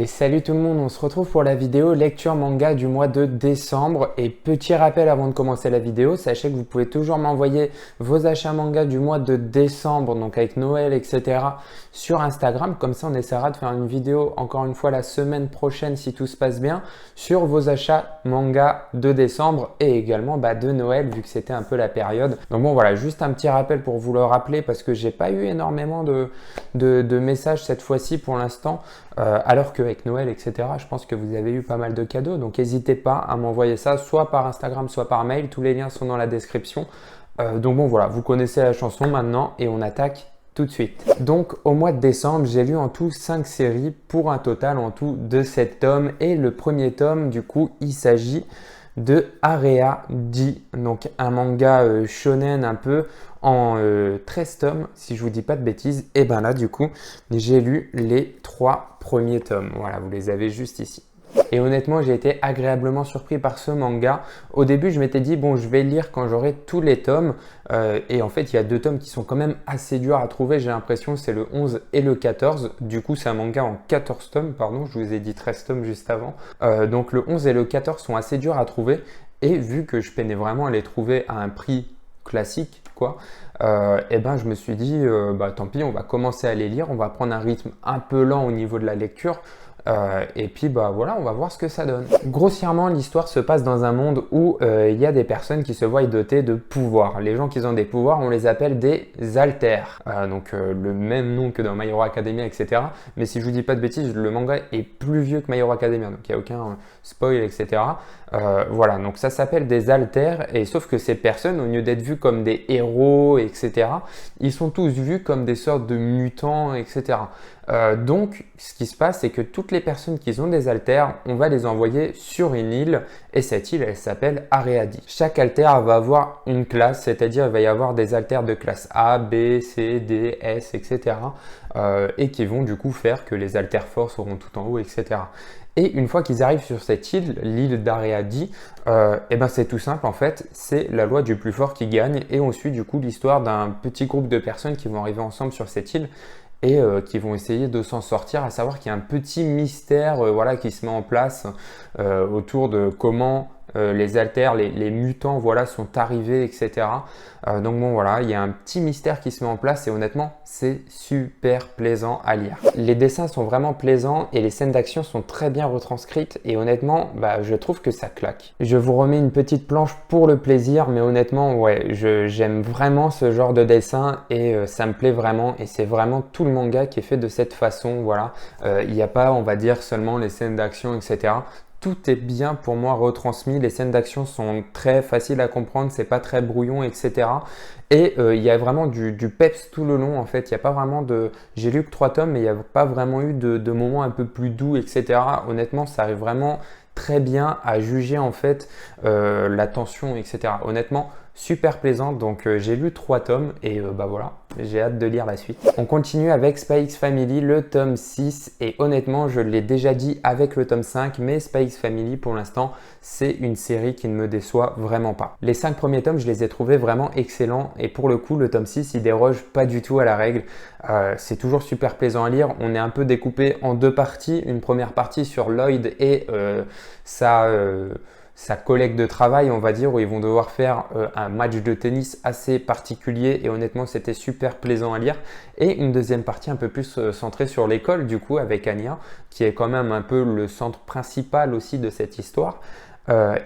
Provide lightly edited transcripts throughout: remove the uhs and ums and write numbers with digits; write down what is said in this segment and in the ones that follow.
Et salut tout le monde, on se retrouve pour la vidéo lecture manga du mois de décembre. Et petit rappel avant de commencer la vidéo, sachez que vous pouvez toujours m'envoyer vos achats manga du mois de décembre, donc avec Noël, etc. sur Instagram. Comme ça, on essaiera de faire une vidéo encore une fois la semaine prochaine si tout se passe bien sur vos achats manga de décembre et également de Noël vu que c'était un peu la période. Donc bon voilà, juste un petit rappel pour vous le rappeler parce que j'ai pas eu énormément de messages cette fois-ci pour l'instant. Alors qu'avec Noël, etc., je pense que vous avez eu pas mal de cadeaux. Donc n'hésitez pas à m'envoyer ça, soit par Instagram, soit par mail. Tous les liens sont dans la description. Donc bon, voilà, vous connaissez la chanson maintenant et on attaque tout de suite. Donc au mois de décembre, j'ai lu en tout 5 séries pour un total en tout de 7 tomes. Et le premier tome, du coup, il s'agit de Aready, donc un manga shonen un peu en 13 tomes, si je vous dis pas de bêtises. Et ben là, du coup, j'ai lu les 3 premiers tomes. Voilà, vous les avez juste ici. Et honnêtement, j'ai été agréablement surpris par ce manga. Au début, je m'étais dit, bon, je vais lire quand j'aurai tous les tomes. Et en fait, il y a 2 tomes qui sont quand même assez durs à trouver. J'ai l'impression c'est le 11 et le 14. Du coup, c'est un manga en 14 tomes, pardon. Je vous ai dit 13 tomes juste avant. Donc, le 11 et le 14 sont assez durs à trouver. Et vu que je peinais vraiment à les trouver à un prix classique, quoi, et ben je me suis dit, tant pis, on va commencer à les lire. On va prendre un rythme un peu lent au niveau de la lecture. Et puis voilà, on va voir ce que ça donne. Grossièrement, l'histoire se passe dans un monde où il y a des personnes qui se voient dotées de pouvoirs. Les gens qui ont des pouvoirs, on les appelle des alters. Donc le même nom que dans My Hero Academia, etc. Mais si je vous dis pas de bêtises, le manga est plus vieux que My Hero Academia, donc il n'y a aucun spoil, etc. Voilà, donc ça s'appelle des alters, et sauf que ces personnes, au lieu d'être vues comme des héros, etc., ils sont tous vus comme des sortes de mutants, etc. Donc, ce qui se passe, c'est que toutes les personnes qui ont des alters, on va les envoyer sur une île, et cette île, elle s'appelle Aready. Chaque alter va avoir une classe, c'est-à-dire il va y avoir des alters de classe A, B, C, D, S, etc. Et qui vont du coup faire que les alters forts seront tout en haut, etc. Et une fois qu'ils arrivent sur cette île, l'île d'Aready, et ben c'est tout simple en fait, c'est la loi du plus fort qui gagne, et on suit du coup l'histoire d'un petit groupe de personnes qui vont arriver ensemble sur cette île et qui vont essayer de s'en sortir, à savoir qu'il y a un petit mystère voilà, qui se met en place autour de comment les alters, les mutants voilà, sont arrivés, etc. Donc bon voilà, il y a un petit mystère qui se met en place et honnêtement, c'est super plaisant à lire. Les dessins sont vraiment plaisants et les scènes d'action sont très bien retranscrites et honnêtement, je trouve que ça claque. Je vous remets une petite planche pour le plaisir, mais honnêtement, ouais, j'aime vraiment ce genre de dessin et ça me plaît vraiment et c'est vraiment tout le manga qui est fait de cette façon, voilà. Il n'y a pas, on va dire, seulement les scènes d'action, etc. Tout est bien pour moi retransmis, les scènes d'action sont très faciles à comprendre, c'est pas très brouillon, etc. Et il y a vraiment du peps tout le long en fait, il n'y a pas vraiment de... J'ai lu que 3 tomes mais il n'y a pas vraiment eu de moments un peu plus doux, etc. Honnêtement, ça arrive vraiment très bien à juger en fait la tension, etc. Honnêtement, super plaisant, donc j'ai lu 3 tomes et voilà, j'ai hâte de lire la suite. On continue avec Spy X Family, le tome 6 et honnêtement, je l'ai déjà dit avec le tome 5, mais Spy X Family pour l'instant, c'est une série qui ne me déçoit vraiment pas. Les 5 premiers tomes, je les ai trouvés vraiment excellents et pour le coup, le tome 6, il déroge pas du tout à la règle. C'est toujours super plaisant à lire, on est un peu découpé en 2 parties, une première partie sur Lloyd et sa collègue de travail, on va dire, où ils vont devoir faire un match de tennis assez particulier et honnêtement, c'était super plaisant à lire. Et une deuxième partie un peu plus centrée sur l'école, du coup, avec Anya, qui est quand même un peu le centre principal aussi de cette histoire.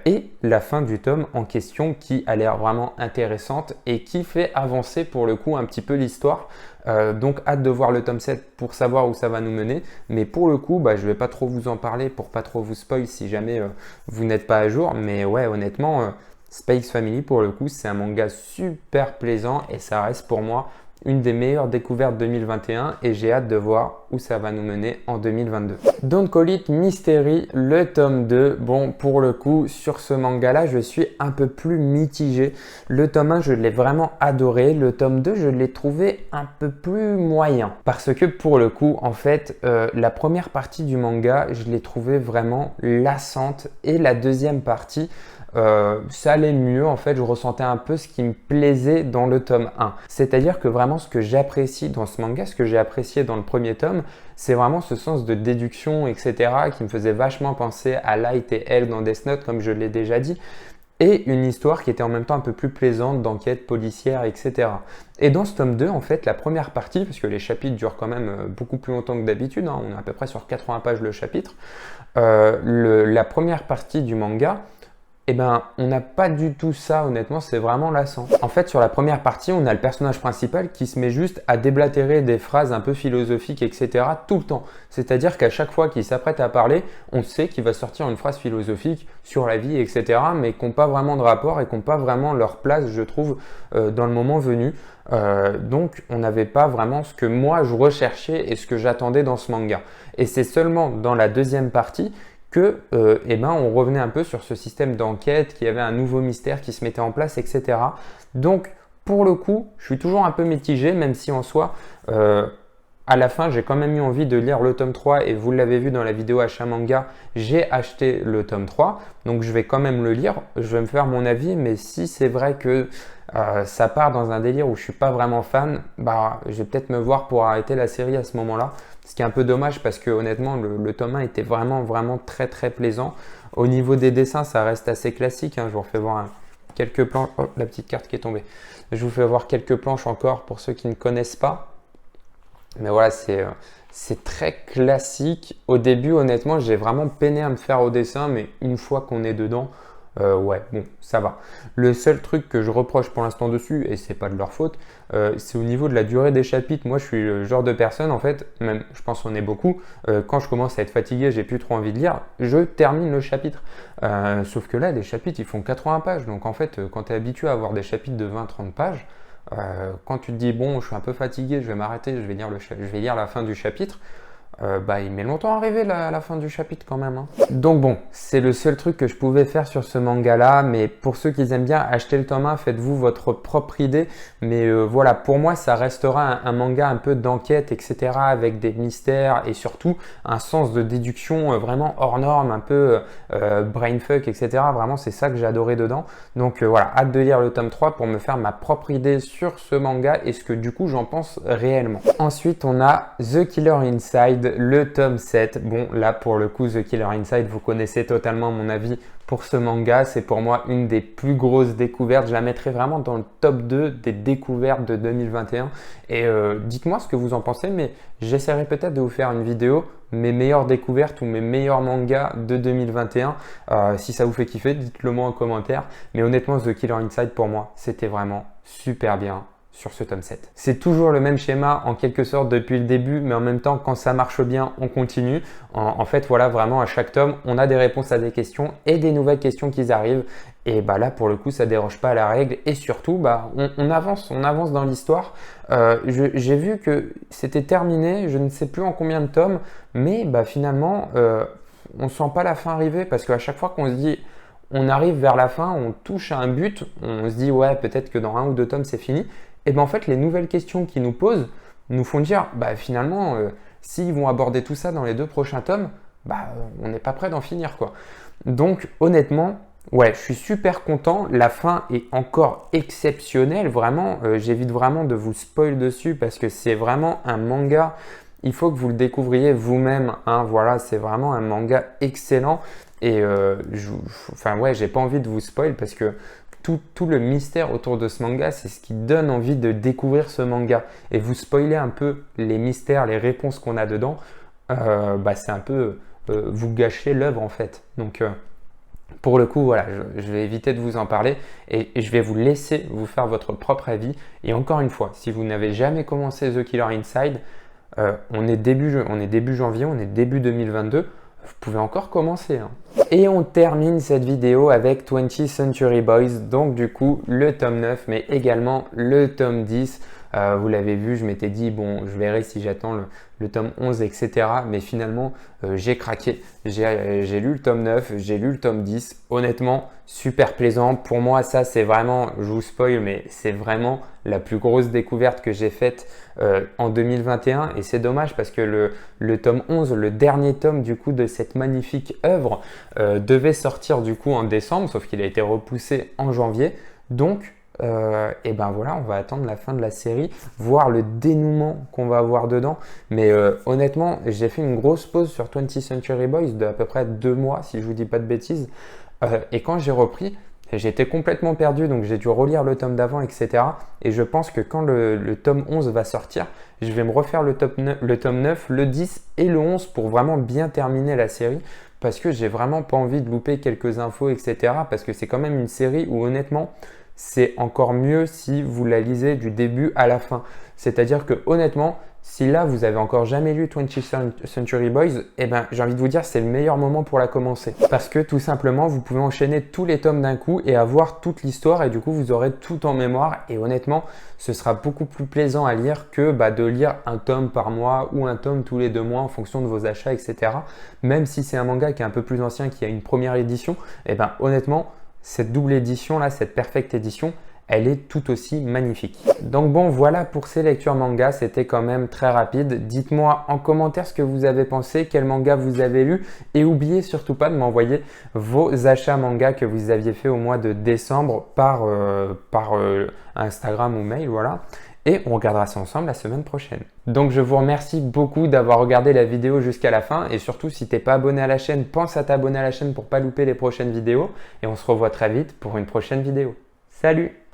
Et la fin du tome en question qui a l'air vraiment intéressante et qui fait avancer pour le coup un petit peu l'histoire. Donc hâte de voir le tome 7 pour savoir où ça va nous mener. Mais pour le coup, je ne vais pas trop vous en parler pour pas trop vous spoil si jamais vous n'êtes pas à jour. Mais ouais, honnêtement, Spy X Family pour le coup, c'est un manga super plaisant et ça reste pour moi une des meilleures découvertes 2021 et j'ai hâte de voir où ça va nous mener en 2022. Don't Call It Mystery, le tome 2. Bon, pour le coup, sur ce manga-là, je suis un peu plus mitigé. Le tome 1, je l'ai vraiment adoré. Le tome 2, je l'ai trouvé un peu plus moyen. Parce que pour le coup, en fait, la première partie du manga, je l'ai trouvé vraiment lassante et la deuxième partie, ça allait mieux en fait, je ressentais un peu ce qui me plaisait dans le tome 1. C'est-à-dire que vraiment ce que j'apprécie dans ce manga, ce que j'ai apprécié dans le premier tome, c'est vraiment ce sens de déduction, etc. qui me faisait vachement penser à Light et L dans Death Note, comme je l'ai déjà dit. Et une histoire qui était en même temps un peu plus plaisante, d'enquête policière, etc. Et dans ce tome 2, en fait, la première partie, parce que les chapitres durent quand même beaucoup plus longtemps que d'habitude, hein, on est à peu près sur 80 pages le chapitre, la première partie du manga, eh ben, on n'a pas du tout ça, honnêtement, c'est vraiment lassant. En fait, sur la première partie, on a le personnage principal qui se met juste à déblatérer des phrases un peu philosophiques, etc. tout le temps. C'est-à-dire qu'à chaque fois qu'il s'apprête à parler, on sait qu'il va sortir une phrase philosophique sur la vie, etc. mais qui n'ont pas vraiment de rapport et qui n'ont pas vraiment leur place, je trouve, dans le moment venu. Donc, on n'avait pas vraiment ce que moi, je recherchais et ce que j'attendais dans ce manga. Et c'est seulement dans la deuxième partie que eh ben, on revenait un peu sur ce système d'enquête, qu'il y avait un nouveau mystère qui se mettait en place, etc. Donc, pour le coup, je suis toujours un peu mitigé, même si en soi, à la fin, j'ai quand même eu envie de lire le tome 3 et vous l'avez vu dans la vidéo achat manga, j'ai acheté le tome 3. Donc, je vais quand même le lire, je vais me faire mon avis, mais si c'est vrai que ça part dans un délire où je suis pas vraiment fan, bah, je vais peut-être me voir pour arrêter la série à ce moment-là. Ce qui est un peu dommage parce que honnêtement, le tome 1 était vraiment très très plaisant. Au niveau des dessins, ça reste assez classique, hein. Je vous refais voir quelques planches. Oh, la petite carte qui est tombée. Je vous fais voir quelques planches encore pour ceux qui ne connaissent pas. Mais voilà, c'est très classique. Au début, honnêtement, j'ai vraiment peiné à me faire au dessin, mais une fois qu'on est dedans, ouais, bon, ça va. Le seul truc que je reproche pour l'instant dessus, et c'est pas de leur faute, c'est au niveau de la durée des chapitres. Moi, je suis le genre de personne, en fait, même, je pense qu'on est beaucoup, quand je commence à être fatigué, j'ai plus trop envie de lire, je termine le chapitre. Sauf que là, les chapitres, ils font 80 pages. Donc, en fait, quand tu es habitué à avoir des chapitres de 20-30 pages, quand tu te dis, bon, je suis un peu fatigué, je vais m'arrêter, je vais lire la fin du chapitre, bah, il met longtemps à arriver la fin du chapitre quand même, hein. Donc bon, c'est le seul truc que je pouvais faire sur ce manga-là, mais pour ceux qui aiment bien, achetez le tome 1, faites-vous votre propre idée. Mais voilà, pour moi, ça restera un manga un peu d'enquête, etc., avec des mystères et surtout un sens de déduction vraiment hors norme, un peu brainfuck, etc. Vraiment, c'est ça que j'ai adoré dedans. Donc voilà, hâte de lire le tome 3 pour me faire ma propre idée sur ce manga et ce que du coup j'en pense réellement. Ensuite, on a The Killer Inside, le tome 7. Bon, là pour le coup, The Killer Inside, vous connaissez totalement mon avis pour ce manga. C'est pour moi une des plus grosses découvertes. Je la mettrai vraiment dans le top 2 des découvertes de 2021. Et dites-moi ce que vous en pensez, mais j'essaierai peut-être de vous faire une vidéo, mes meilleures découvertes ou mes meilleurs mangas de 2021. Si ça vous fait kiffer, dites-le moi en commentaire. Mais honnêtement, The Killer Inside, pour moi, c'était vraiment super bien sur ce tome 7. C'est toujours le même schéma en quelque sorte depuis le début, mais en même temps, quand ça marche bien, on continue. En fait, voilà, vraiment à chaque tome, on a des réponses à des questions et des nouvelles questions qui arrivent. Et bah là, pour le coup, ça déroge pas à la règle. Et surtout, bah, on avance dans l'histoire. J'ai vu que c'était terminé, je ne sais plus en combien de tomes, mais bah, finalement, on sent pas la fin arriver parce qu'à chaque fois qu'on se dit on arrive vers la fin, on touche à un but, on se dit ouais, peut-être que dans 1 ou 2 tomes, c'est fini. Et bien en fait, les nouvelles questions qu'ils nous posent nous font dire, bah finalement, s'ils vont aborder tout ça dans les 2 prochains tomes, bah on n'est pas prêt d'en finir, quoi. Donc honnêtement, ouais, je suis super content. La fin est encore exceptionnelle, vraiment. J'évite vraiment de vous spoil dessus parce que c'est vraiment un manga. Il faut que vous le découvriez vous-même, hein. Voilà, c'est vraiment un manga excellent. Et enfin ouais, j'ai pas envie de vous spoil parce que tout le mystère autour de ce manga, c'est ce qui donne envie de découvrir ce manga. Et vous spoiler un peu les mystères, les réponses qu'on a dedans, bah c'est un peu vous gâcher l'œuvre en fait. Donc pour le coup, voilà, je vais éviter de vous en parler et je vais vous laisser vous faire votre propre avis. Et encore une fois, si vous n'avez jamais commencé The Killer Inside, on est début janvier, on est début 2022. Vous pouvez encore commencer, hein. Et on termine cette vidéo avec 20th Century Boys, donc du coup le tome 9 mais également le tome 10. Vous l'avez vu, je m'étais dit bon, je verrai si j'attends le tome 11, etc. Mais finalement, j'ai craqué. J'ai lu le tome 9, j'ai lu le tome 10. Honnêtement, super plaisant. Pour moi, ça, c'est vraiment, je vous spoil, mais c'est vraiment la plus grosse découverte que j'ai faite en 2021. Et c'est dommage parce que le tome 11, le dernier tome du coup de cette magnifique œuvre, devait sortir du coup en décembre, sauf qu'il a été repoussé en janvier. Donc, et ben voilà, on va attendre la fin de la série, voir le dénouement qu'on va avoir dedans. Mais honnêtement, j'ai fait une grosse pause sur 20th Century Boys de à peu près 2 mois, si je vous dis pas de bêtises. Et quand j'ai repris, j'étais complètement perdu, donc j'ai dû relire le tome d'avant, etc. Et je pense que quand le tome 11 va sortir, je vais me refaire le tome 9, le 10 et le 11 pour vraiment bien terminer la série. Parce que j'ai vraiment pas envie de louper quelques infos, etc. Parce que c'est quand même une série où honnêtement, c'est encore mieux si vous la lisez du début à la fin. C'est-à-dire que honnêtement, si là vous avez encore jamais lu 20th Century Boys, eh ben, j'ai envie de vous dire c'est le meilleur moment pour la commencer. Parce que tout simplement, vous pouvez enchaîner tous les tomes d'un coup et avoir toute l'histoire et du coup vous aurez tout en mémoire et honnêtement, ce sera beaucoup plus plaisant à lire que de lire un tome par mois ou un tome tous les 2 mois en fonction de vos achats, etc. Même si c'est un manga qui est un peu plus ancien, qui a une première édition, eh ben, honnêtement, cette double édition là, cette perfecte édition, elle est tout aussi magnifique. Donc bon, voilà pour ces lectures manga, c'était quand même très rapide. Dites-moi en commentaire ce que vous avez pensé, quel manga vous avez lu et n'oubliez surtout pas de m'envoyer vos achats manga que vous aviez fait au mois de décembre par Instagram ou mail, voilà. Et on regardera ça ensemble la semaine prochaine. Donc je vous remercie beaucoup d'avoir regardé la vidéo jusqu'à la fin et surtout si t'es pas abonné à la chaîne, pense à t'abonner à la chaîne pour pas louper les prochaines vidéos et on se revoit très vite pour une prochaine vidéo. Salut!